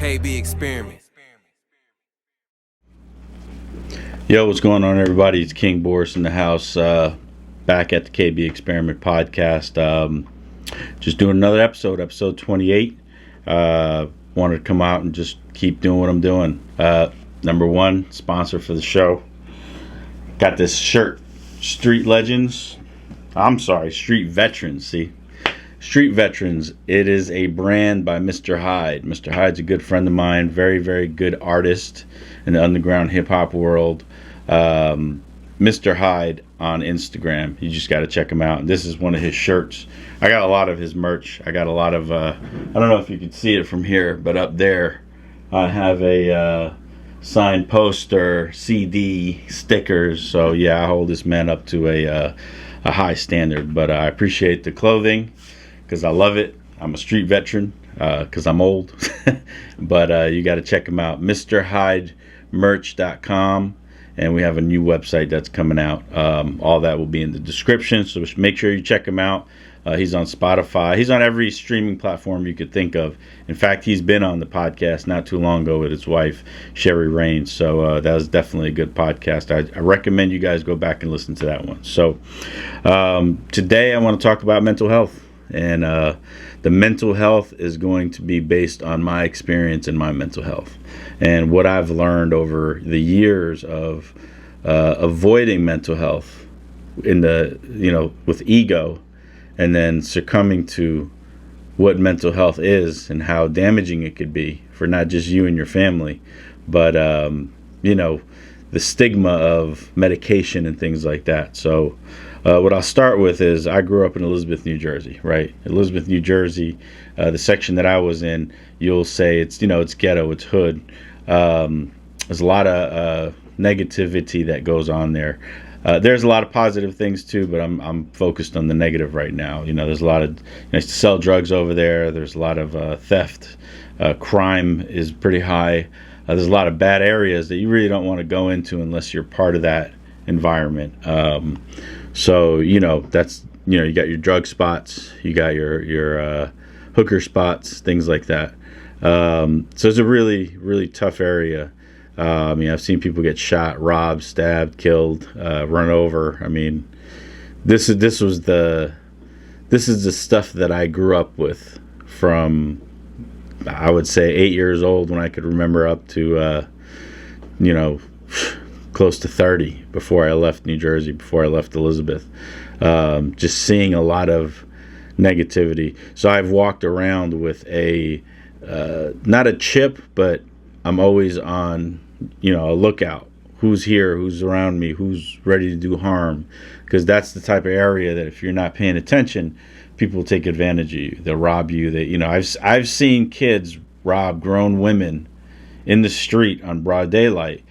KB experiment. Yo, what's going on, everybody? It's King Borris in the house, back at the KB Experiment podcast. Just doing another episode 28. Wanted to come out and just keep doing what I'm doing. Number one sponsor for the show. Got this shirt, Street Veterans. See, Street Veterans. It is a brand by Mr. Hyde. Mr. Hyde's a good friend of mine. Very, very good artist in the underground hip hop world. Mr. Hyde on Instagram. You just got to check him out. This is one of his shirts. I got a lot of his merch. I got a lot of, I don't know if you can see it from here, but up there I have a signed poster, CD, stickers. So yeah, I hold this man up to a high standard. But I appreciate the clothing because I love it. I'm a street veteran because I'm old. But you got to check him out. MrHydeMerch.com. And we have a new website that's coming out. All that will be in the description, so make sure you check him out. He's on Spotify. He's on every streaming platform you could think of. In fact, he's been on the podcast not too long ago with his wife, Sherry Rains. So that was definitely a good podcast. I recommend you guys go back and listen to that one. So today I want to talk about mental health. And the mental health is going to be based on my experience in my mental health and what I've learned over the years of avoiding mental health with ego, and then succumbing to what mental health is and how damaging it could be for not just you and your family, but the stigma of medication and things like that. So what I'll start with is I grew up in Elizabeth, New Jersey, right? Elizabeth, New Jersey, the section that I was in, you'll say it's ghetto, it's hood. There's a lot of negativity that goes on there. There's a lot of positive things too, but I'm focused on the negative right now. There's a lot of nice to sell drugs over there. There's a lot of theft. Crime is pretty high. There's a lot of bad areas that you really don't want to go into unless you're part of that environment. So that's you got your drug spots, you got your hooker spots, things like that. So it's a really, really tough area. I've seen people get shot, robbed, stabbed, killed, run over. This is the stuff that I grew up with from, I would say, 8 years old when I could remember up to close to 30 before I left New Jersey, before I left Elizabeth. Just seeing a lot of negativity. So I've walked around with not a chip, but I'm always on, a lookout. Who's here? Who's around me? Who's ready to do harm? Because that's the type of area that if you're not paying attention, people will take advantage of you. They'll rob you. I've seen kids rob grown women in the street on broad daylight.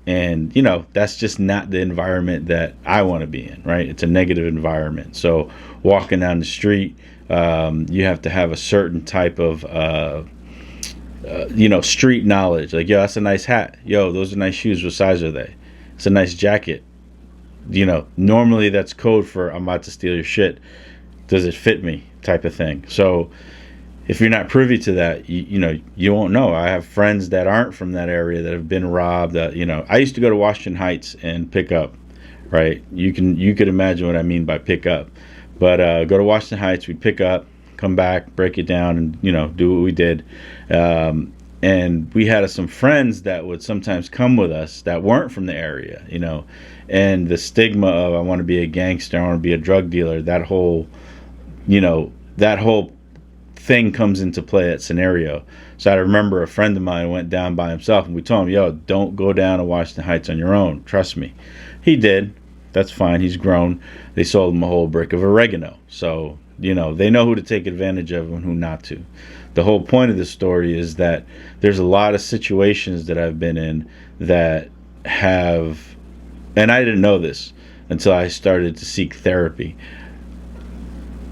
And, that's just not the environment that I want to be in, right? It's a negative environment. So walking down the street, you have to have a certain type of, street knowledge. Like, yo, that's a nice hat. Yo, those are nice shoes. What size are they? It's a nice jacket. Normally that's code for I'm about to steal your shit. Does it fit me? Type of thing. So if you're not privy to that, you won't know. I have friends that aren't from that area that have been robbed. I used to go to Washington Heights and pick up, right? You could imagine what I mean by pick up. But go to Washington Heights, we'd pick up, come back, break it down, and do what we did. And we had some friends that would sometimes come with us that weren't from the area, and the stigma of I want to be a gangster, I want to be a drug dealer. That whole thing comes into play, that scenario. So I remember a friend of mine went down by himself, and we told him, yo, don't go down to Washington Heights on your own, trust me. He did. That's fine, he's grown. They sold him a whole brick of oregano. So they know who to take advantage of and who not to. The whole point of this story is that there's a lot of situations that I've been in that have, and I didn't know this until I started to seek therapy,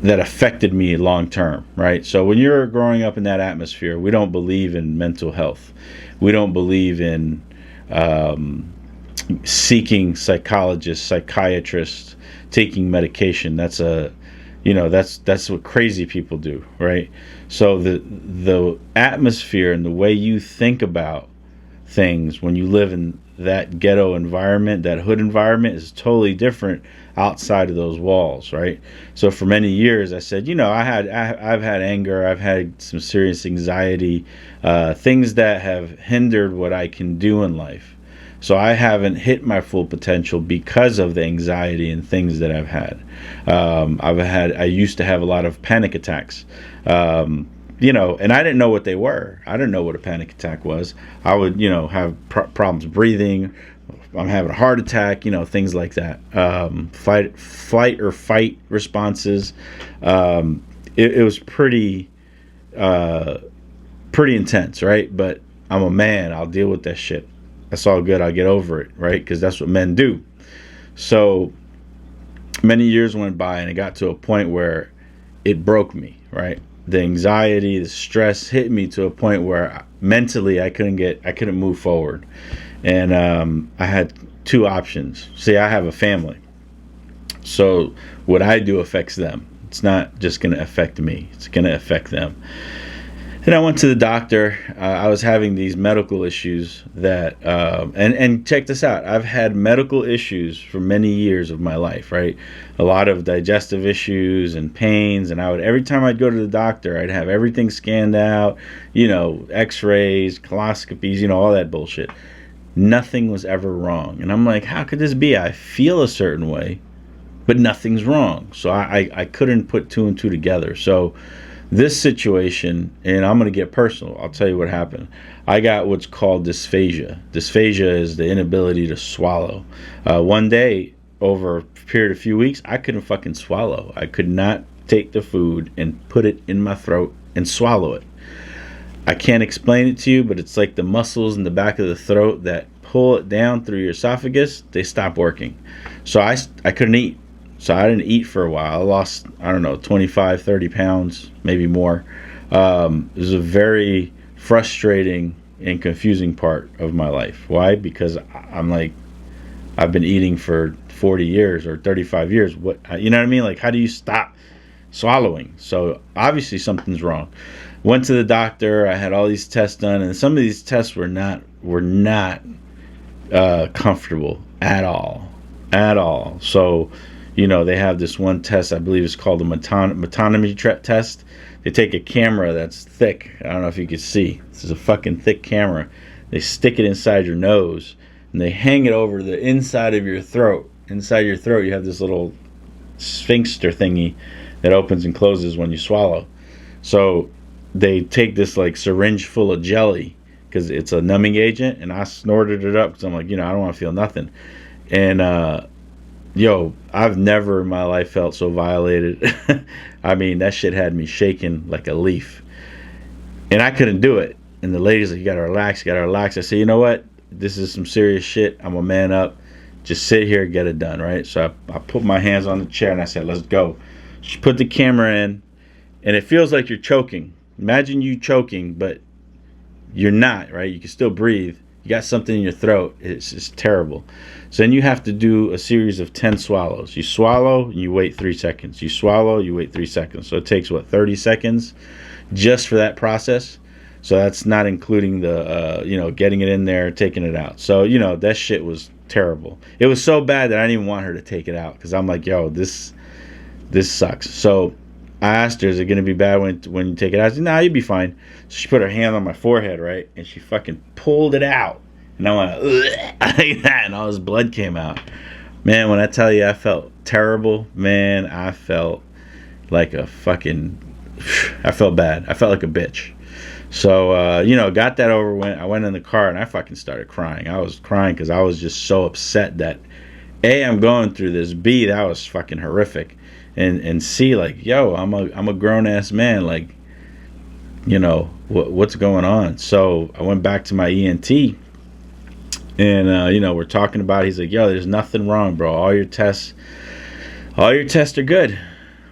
that affected me long term, right? So when you're growing up in that atmosphere, we don't believe in mental health. We don't believe in seeking psychologists, psychiatrists, taking medication. That's That's what crazy people do, right? So the atmosphere and the way you think about things when you live in that ghetto environment, that hood environment, is totally different outside of those walls, right? So for many years, I said, I've had anger, I've had some serious anxiety, things that have hindered what I can do in life. So I haven't hit my full potential because of the anxiety and things that I've had. I used to have a lot of panic attacks. And I didn't know what they were. I didn't know what a panic attack was. I would, have problems breathing. I'm having a heart attack, things like that. Flight or fight responses. It was pretty intense, right? But I'm a man. I'll deal with that shit. That's all good. I'll get over it, right? Because that's what men do. So many years went by, and it got to a point where it broke me, right? The anxiety, the stress hit me to a point where mentally I couldn't move forward. And I had two options. See, I have a family. So what I do affects them. It's not just going to affect me. It's going to affect them. And I went to the doctor. I was having these medical issues that, and check this out. I've had medical issues for many years of my life, right? A lot of digestive issues and pains. And every time I'd go to the doctor, I'd have everything scanned out, x-rays, coloscopies, all that bullshit. Nothing was ever wrong. And I'm like, how could this be? I feel a certain way, but nothing's wrong. So I couldn't put two and two together. So this situation, and I'm going to get personal. I'll tell you what happened. I got what's called dysphagia. Dysphagia is the inability to swallow. One day, over a period of a few weeks, I couldn't fucking swallow. I could not take the food and put it in my throat and swallow it. I can't explain it to you, but it's like the muscles in the back of the throat that pull it down through your esophagus, they stop working. So I couldn't eat. So I didn't eat for a while. I lost, 25, 30 pounds, maybe more. It was a very frustrating and confusing part of my life. Why? Because I'm like, I've been eating for 40 years or 35 years. What, you know what I mean? Like, how do you stop swallowing? So obviously something's wrong. Went to the doctor. I had all these tests done, and some of these tests were not comfortable at all. So, they have this one test, I believe it's called the metonymy test. They take a camera that's thick. I don't know if you can see. This is a fucking thick camera. They stick it inside your nose, and they hang it over the inside of your throat. Inside your throat, you have this little sphincter thingy that opens and closes when you swallow. So they take this like syringe full of jelly because it's a numbing agent, and I snorted it up because I'm like, I don't want to feel nothing. And I've never in my life felt so violated. I mean, that shit had me shaking like a leaf. And I couldn't do it. And the lady's like, you gotta relax. I said, you know what? This is some serious shit. I'm a man up. Just sit here and get it done, right? So I put my hands on the chair and I said, let's go. She put the camera in, and it feels like you're choking. Imagine you choking, but you're not, right? You can still breathe. You got something in your throat. It's terrible. So then you have to do a series of 10 swallows. You swallow, and you wait 3 seconds. You swallow, you wait 3 seconds. So it takes, 30 seconds just for that process? So that's not including the, getting it in there, taking it out. So, that shit was terrible. It was so bad that I didn't even want her to take it out because I'm like, this sucks. So I asked her, is it going to be bad when you take it out? I said, nah, you'll be fine. So she put her hand on my forehead, right? And she fucking pulled it out. And I went, like that, and all this blood came out. Man, when I tell you I felt terrible, man, I felt like I felt bad. I felt like a bitch. So, got that over. I went in the car, and I fucking started crying. I was crying because I was just so upset that, A, I'm going through this, B, that was fucking horrific. And C, like, I'm a grown-ass man, like, what's going on? So I went back to my ENT, and we're talking about it. He's like, there's nothing wrong, bro. All your tests are good.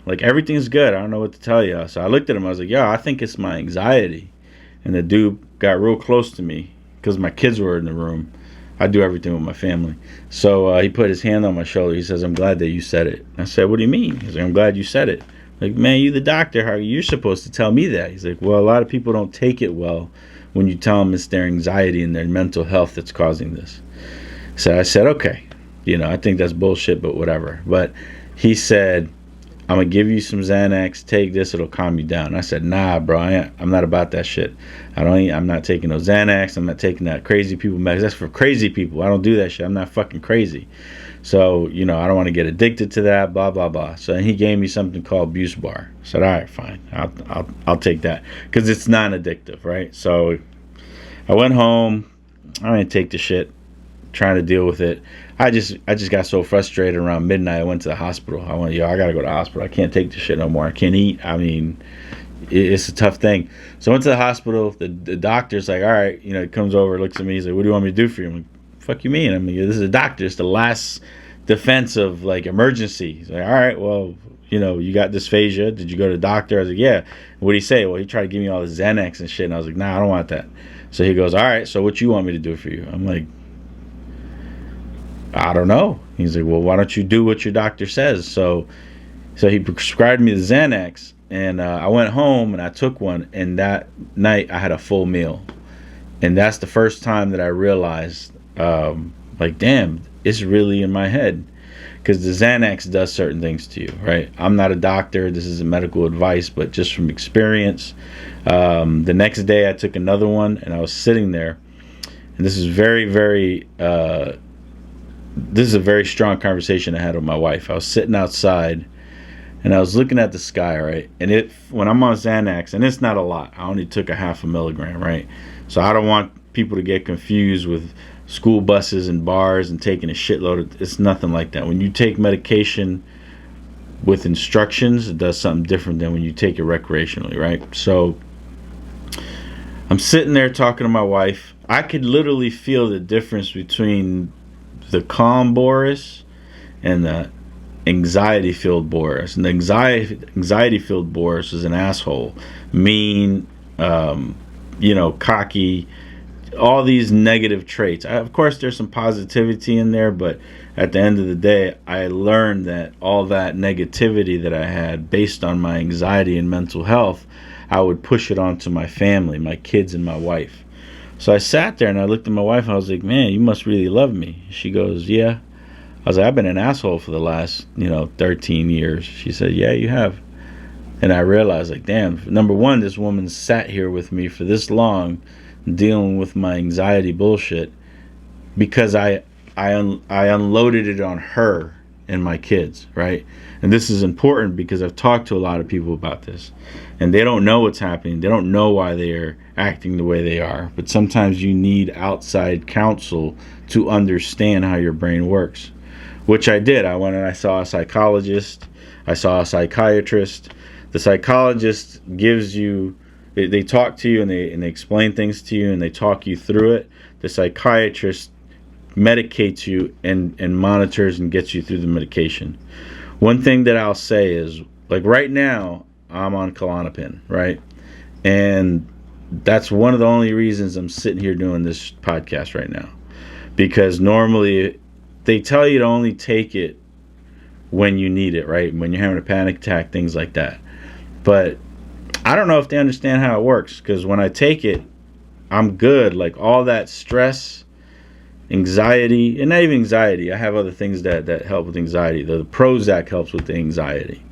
Like, everything's good. I don't know what to tell you. So I looked at him. I was like, I think it's my anxiety. And the dude got real close to me because my kids were in the room. I do everything with my family. So he put his hand on my shoulder. He says, I'm glad that you said it. I said, what do you mean? He's like, I'm glad you said it. Like, man, you the doctor, how you're supposed to tell me that? He's like, well, a lot of people don't take it well when you tell them it's their anxiety and their mental health that's causing this. So I said, okay, I think that's bullshit, but whatever. But he said, I'm going to give you some Xanax, take this, it'll calm you down. And I said, nah, bro, I'm not about that shit. I'm not taking no Xanax. I'm not taking that crazy people meds. That's for crazy people. I don't do that shit. I'm not fucking crazy. So, I don't want to get addicted to that, blah, blah, blah. So he gave me something called Buse Bar. I said, all right, fine. I'll take that because it's non-addictive, right? So I went home. I didn't take the shit, trying to deal with it. I just got so frustrated around midnight. I went to the hospital. I went, I got to go to the hospital. I can't take this shit no more. I can't eat. I mean, it's a tough thing. So I went to the hospital. The doctor's like, all right, he comes over, looks at me. He's like, what do you want me to do for you? I'm like, fuck you mean? I mean, this is a doctor. It's the last defense of like emergency. He's like, all right, well, you got dysphagia. Did you go to the doctor? I was like, yeah. What did he say? Well, he tried to give me all this Xanax and shit. And I was like, nah, I don't want that. So he goes, all right, so what you want me to do for you? I'm like, I don't know. He's like, well, why don't you do what your doctor says? So he prescribed me the Xanax, and I went home and I took one, and that night I had a full meal. And that's the first time that I realized, like, damn, it's really in my head. Because the Xanax does certain things to you, right? I'm not a doctor. This isn't medical advice, but just from experience. The next day I took another one, and I was sitting there. And this is very, very... this is a very strong conversation I had with my wife. I was sitting outside and I was looking at the sky, right? And when I'm on Xanax, and it's not a lot, I only took 0.5 milligram, right? So I don't want people to get confused with school buses and bars and taking a shitload. It's nothing like that. When you take medication with instructions, it does something different than when you take it recreationally, right? So I'm sitting there talking to my wife. I could literally feel the difference between the calm Borris and the anxiety-filled Borris. And the anxiety-filled Borris is an asshole, mean, cocky, all these negative traits. Of course, there's some positivity in there, but at the end of the day, I learned that all that negativity that I had based on my anxiety and mental health, I would push it onto my family, my kids, and my wife. So I sat there and I looked at my wife and I was like, man, you must really love me. She goes, yeah. I was like, I've been an asshole for the last, 13 years. She said, yeah, you have. And I realized, like, damn, number one, this woman sat here with me for this long dealing with my anxiety bullshit because I unloaded it on her and my kids, right? And this is important because I've talked to a lot of people about this and they don't know what's happening. They don't know why they're acting the way they are. But sometimes you need outside counsel to understand how your brain works, which I did. I went and I saw a psychologist. I saw a psychiatrist. The psychologist gives you, they talk to you and they explain things to you and they talk you through it. The psychiatrist medicates you and monitors and gets you through the medication. One thing that I'll say is, like, right now I'm on Klonopin, right? And that's one of the only reasons I'm sitting here doing this podcast right now, because normally they tell you to only take it when you need it, right? When you're having a panic attack, things like that. But I don't know if they understand how it works, because when I take it, I'm good. Like, all that stress, anxiety, and not even anxiety. I have other things that help with anxiety. The Prozac helps with the anxiety.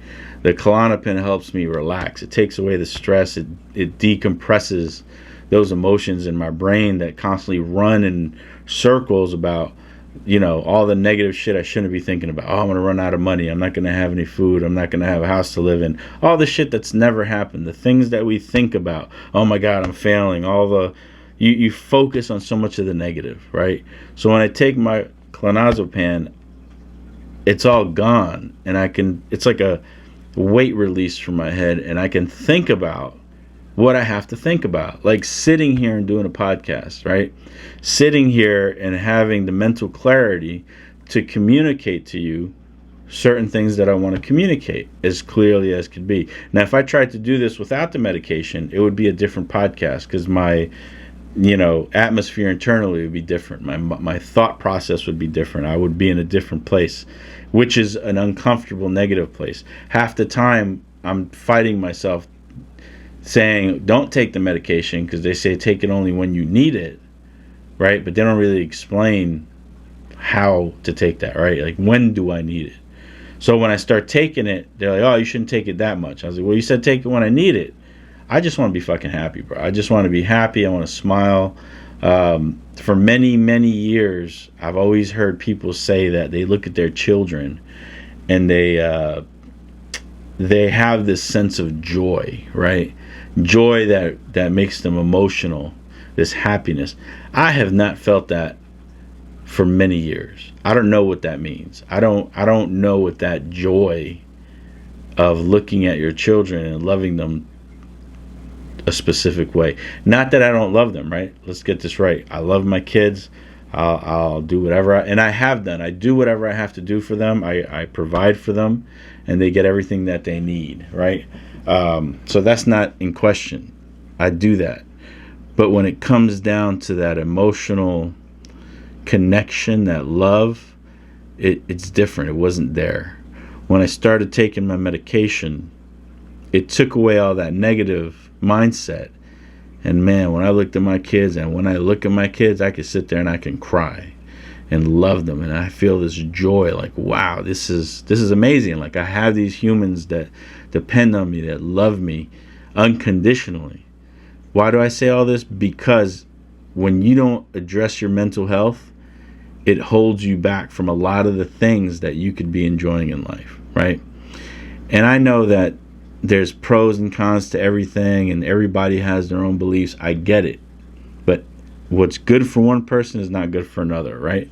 The Klonopin helps me relax. It takes away the stress. It decompresses those emotions in my brain that constantly run in circles about, all the negative shit I shouldn't be thinking about. Oh, I'm going to run out of money. I'm not going to have any food. I'm not going to have a house to live in. All the shit that's never happened. The things that we think about. Oh my God, I'm failing. You focus on so much of the negative, right? So when I take my clonazepam, it's all gone, and it's like a weight release from my head, and I can think about what I have to think about, like sitting here and doing a podcast, right? Sitting here and having the mental clarity to communicate to you certain things that I want to communicate as clearly as could be. Now, if I tried to do this without the medication, it would be a different podcast, because my atmosphere internally would be different. My thought process would be different. I would be in a different place, which is an uncomfortable negative place. Half the time I'm fighting myself saying don't take the medication, because they say take it only when you need it, right? But they don't really explain how to take that, right? Like, when do I need it? So when I start taking it, they're like, oh, you shouldn't take it that much. I was like, well, you said take it when I need it. I just want to be fucking happy, bro. I just want to be happy. I want to smile. For many, many years, I've always heard people say that they look at their children and they have this sense of joy, right? Joy that makes them emotional, this happiness. I have not felt that for many years. I don't know what that means. I don't know what that joy of looking at your children and loving them a specific way. Not that I don't love them, right? Let's get this right. I love my kids. I'll do whatever, and I have done. I do whatever I have to do for them. I provide for them, and they get everything that they need, right? So that's not in question. I do that. But when it comes down to that emotional connection, that love, it's different. It wasn't there. When I started taking my medication, it took away all that negative mindset. And man, when I looked at my kids, and when I look at my kids, I can sit there and I can cry and love them, and I feel this joy, like, wow, this is amazing. Like, I have these humans that depend on me, that love me unconditionally. Why do I say all this? Because when you don't address your mental health, it holds you back from a lot of the things that you could be enjoying in life, right? And I know that there's pros and cons to everything, and everybody has their own beliefs. I get it. But what's good for one person is not good for another, right?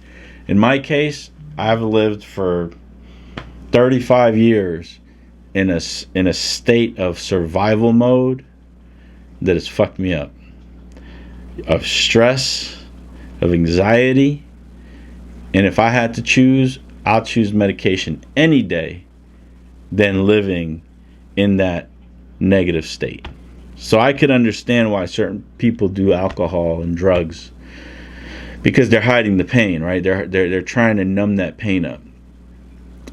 In my case, I've lived for 35 years in a state of survival mode that has fucked me up. Of stress, of anxiety. And if I had to choose, I'll choose medication any day than living in that negative state. So I could understand why certain people do alcohol and drugs, because they're hiding the pain, right? They're trying to numb that pain up.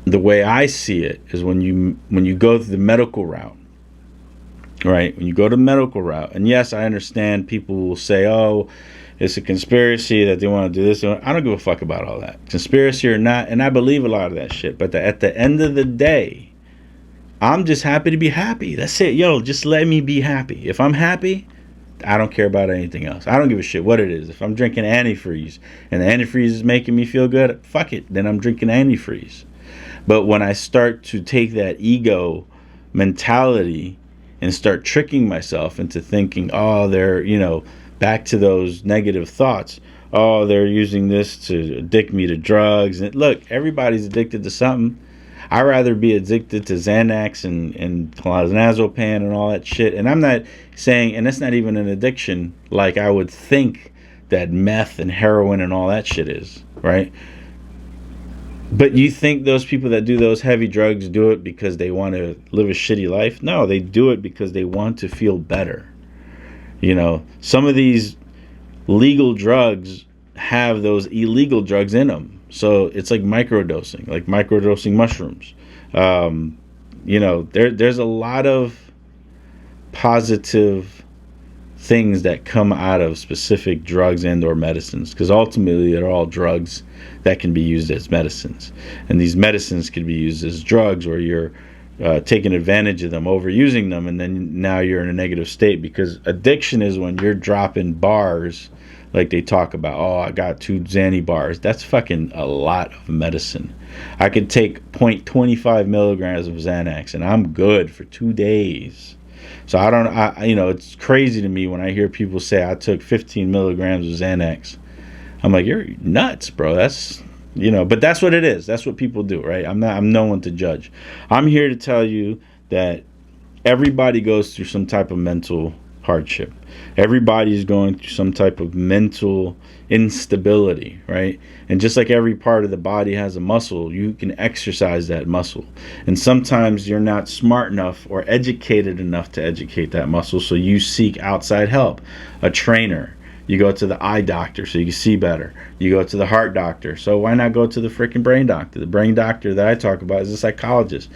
The way I see it is when you go through the medical route, right? When you go to the medical route, and yes, I understand people will say, oh, it's a conspiracy that they want to do this. I don't give a fuck about all that. Conspiracy or not, and I believe a lot of that shit. But at the end of the day, I'm just happy to be happy. That's it. Yo, just let me be happy. If I'm happy, I don't care about anything else. I don't give a shit what it is. If I'm drinking antifreeze and the antifreeze is making me feel good, fuck it. Then I'm drinking antifreeze. But when I start to take that ego mentality and start tricking myself into thinking, oh, they're, back to those negative thoughts. Oh, they're using this to addict me to drugs. And look, everybody's addicted to something. I'd rather be addicted to Xanax and clonazepam and all that shit. And I'm not saying, and that's not even an addiction like I would think that meth and heroin and all that shit is, right? But you think those people that do those heavy drugs do it because they want to live a shitty life? No, they do it because they want to feel better. Some of these legal drugs have those illegal drugs in them. So it's like microdosing mushrooms. There's a lot of positive things that come out of specific drugs and or medicines, because ultimately they're all drugs that can be used as medicines. And these medicines can be used as drugs where you're taking advantage of them, overusing them, and then now you're in a negative state, because addiction is when you're dropping bars like they talk about. Oh, I got 2 Xanny bars. That's fucking a lot of medicine. I could take 0.25 milligrams of Xanax and I'm good for 2 days. So it's crazy to me when I hear people say I took 15 milligrams of Xanax. I'm like, you're nuts, bro. That's but that's what it is. That's what people do, right? I'm no one to judge. I'm here to tell you that everybody goes through some type of mental hardship. Everybody's going through some type of mental instability, right? And just like every part of the body has a muscle, you can exercise that muscle. And sometimes you're not smart enough or educated enough to educate that muscle, so you seek outside help, a trainer. You go to the eye doctor so you can see better. You go to the heart doctor. So why not go to the freaking brain doctor? The brain doctor that I talk about is a psychologist.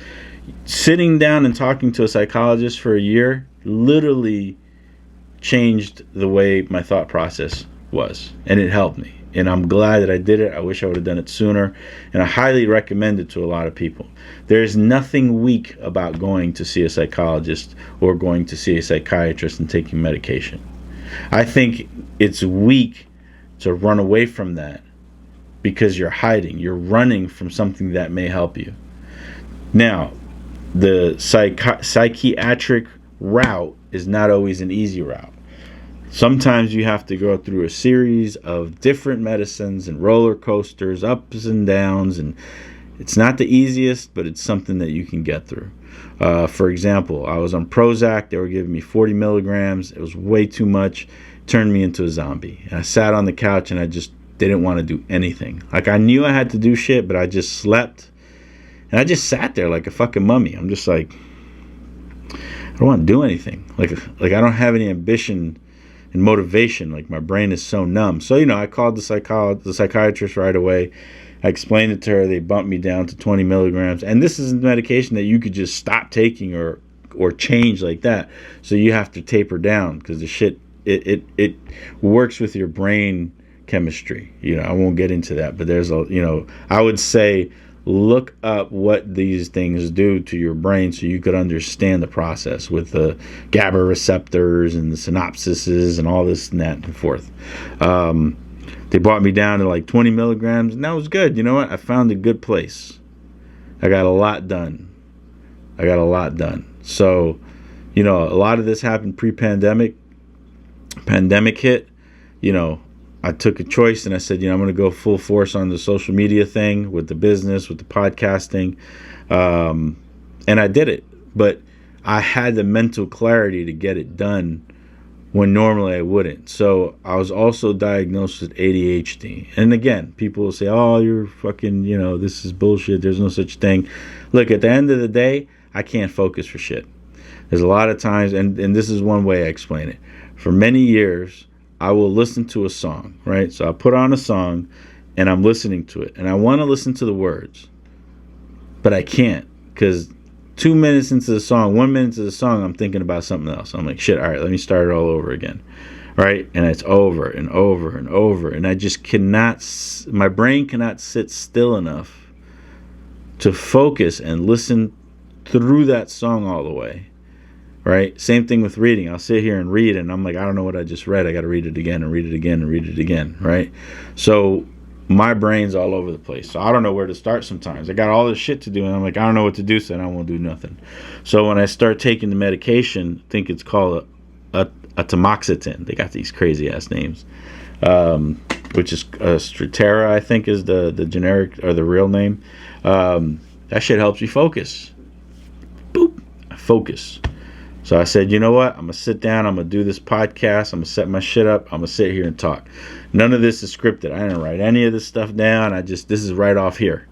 Sitting down and talking to a psychologist for a year literally changed the way my thought process was, and it helped me, and I'm glad that I did it. I wish I would have done it sooner, and I highly recommend it to a lot of people. There's nothing weak about going to see a psychologist or going to see a psychiatrist and taking medication. I think it's weak to run away from that because you're hiding, you're running from something that may help you. Now, the psychiatric route is not always an easy route. Sometimes you have to go through a series of different medicines and roller coasters, ups and downs, and it's not the easiest, but it's something that you can get through. For example, I was on Prozac. They were giving me 40 milligrams. It was way too much. It turned me into a zombie. And I sat on the couch and I just didn't want to do anything. Like, I knew I had to do shit, but I just slept. And I just sat there like a fucking mummy. I'm just like, I don't want to do anything. Like I don't have any ambition and motivation. Like, my brain is so numb. So, I called the psychiatrist right away. I explained it to her. They bumped me down to 20 milligrams. And this is medication that you could just stop taking or change like that. So you have to taper down because the shit, it works with your brain chemistry. I won't get into that, but there's I would say look up what these things do to your brain so you could understand the process with the GABA receptors and the synapses and all this and that and forth. They brought me down to like 20 milligrams, and that was good. You know what? I found a good place. I got a lot done. So, a lot of this happened pre-pandemic. Pandemic hit, I took a choice and I said, I'm going to go full force on the social media thing with the business, with the podcasting. And I did it. But I had the mental clarity to get it done when normally I wouldn't. So I was also diagnosed with ADHD. And again, people will say, oh, you're fucking, this is bullshit. There's no such thing. Look, at the end of the day, I can't focus for shit. There's a lot of times, and this is one way I explain it. For many years, I will listen to a song, right? So I put on a song and I'm listening to it. And I want to listen to the words. But I can't because 2 minutes into the song, 1 minute into the song, I'm thinking about something else. I'm like, shit, all right, let me start it all over again. Right? And it's over and over and over. And I just my brain cannot sit still enough to focus and listen through that song all the way. Right? Same thing with reading. I'll sit here and read and I'm like, I don't know what I just read. I got to read it again and read it again and read it again. Right? So my brain's all over the place. So I don't know where to start sometimes. I got all this shit to do and I'm like, I don't know what to do, so I won't do nothing. So when I start taking the medication, I think it's called a tamoxifen. They got these crazy ass names. Which is Strattera, I think is the generic or the real name. That shit helps you focus. Boop. I focus. So I said, you know what? I'm going to sit down. I'm going to do this podcast. I'm going to set my shit up. I'm going to sit here and talk. None of this is scripted. I didn't write any of this stuff down. this is right off here.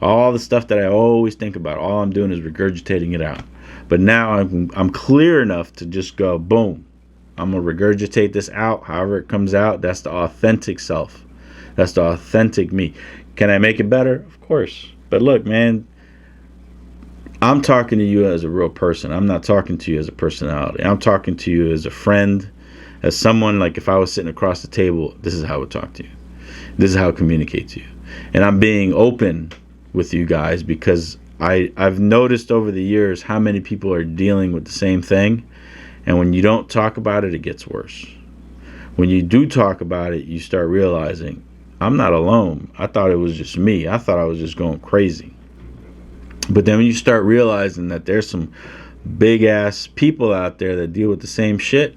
All the stuff that I always think about, all I'm doing is regurgitating it out. But now I'm clear enough to just go, boom. I'm going to regurgitate this out. However it comes out, that's the authentic self. That's the authentic me. Can I make it better? Of course. But look, man, I'm talking to you as a real person. I'm not talking to you as a personality. I'm talking to you as a friend, as someone. Like, if I was sitting across the table, this is how I would talk to you. This is how I communicate to you. And I'm being open with you guys because I've noticed over the years how many people are dealing with the same thing. And when you don't talk about it, it gets worse. When you do talk about it, you start realizing, I'm not alone. I thought it was just me. I thought I was just going crazy. But then when you start realizing that there's some big ass people out there that deal with the same shit,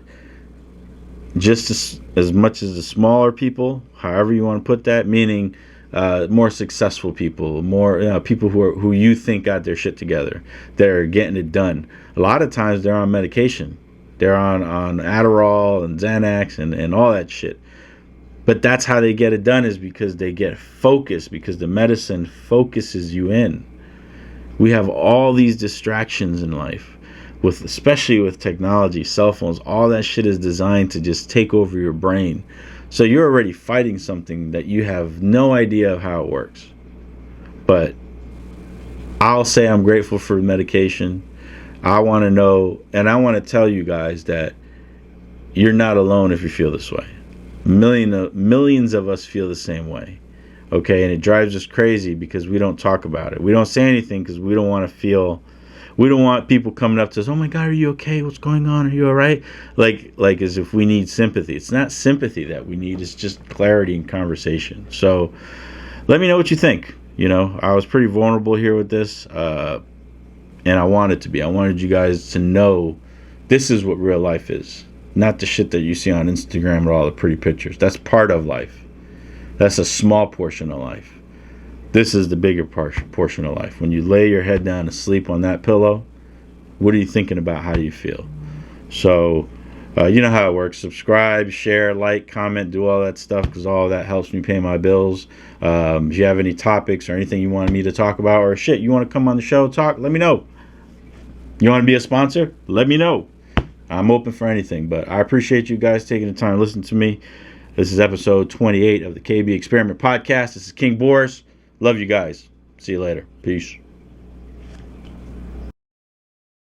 just as much as the smaller people, however you want to put that, meaning more successful people, more people who you think got their shit together, they're getting it done. A lot of times they're on medication. They're on Adderall and Xanax and all that shit. But that's how they get it done, is because they get focused, because the medicine focuses you in. We have all these distractions in life, especially with technology, cell phones. All that shit is designed to just take over your brain. So you're already fighting something that you have no idea of how it works. But I'll say I'm grateful for the medication. I want to know, and I want to tell you guys that you're not alone if you feel this way. Millions of us feel the same way. Okay, and it drives us crazy because we don't talk about it. We don't say anything because we don't want people coming up to us, oh my God, are you okay? What's going on? Are you all right? Like as if we need sympathy. It's not sympathy that we need. It's just clarity and conversation. So let me know what you think. I was pretty vulnerable here with this, and I wanted to be. I wanted you guys to know this is what real life is. Not the shit that you see on Instagram or all the pretty pictures. That's part of life. That's a small portion of life. This is the bigger portion of life. When you lay your head down to sleep on that pillow, what are you thinking about? How do you feel? So, you know how it works. Subscribe, share, like, comment, do all that stuff because all that helps me pay my bills. If you have any topics or anything you want me to talk about or shit, you want to come on the show, talk, let me know. You want to be a sponsor? Let me know. I'm open for anything, but I appreciate you guys taking the time to listen to me. This is episode 28 of the KB Experiment Podcast. This is King Borris. Love you guys. See you later. Peace.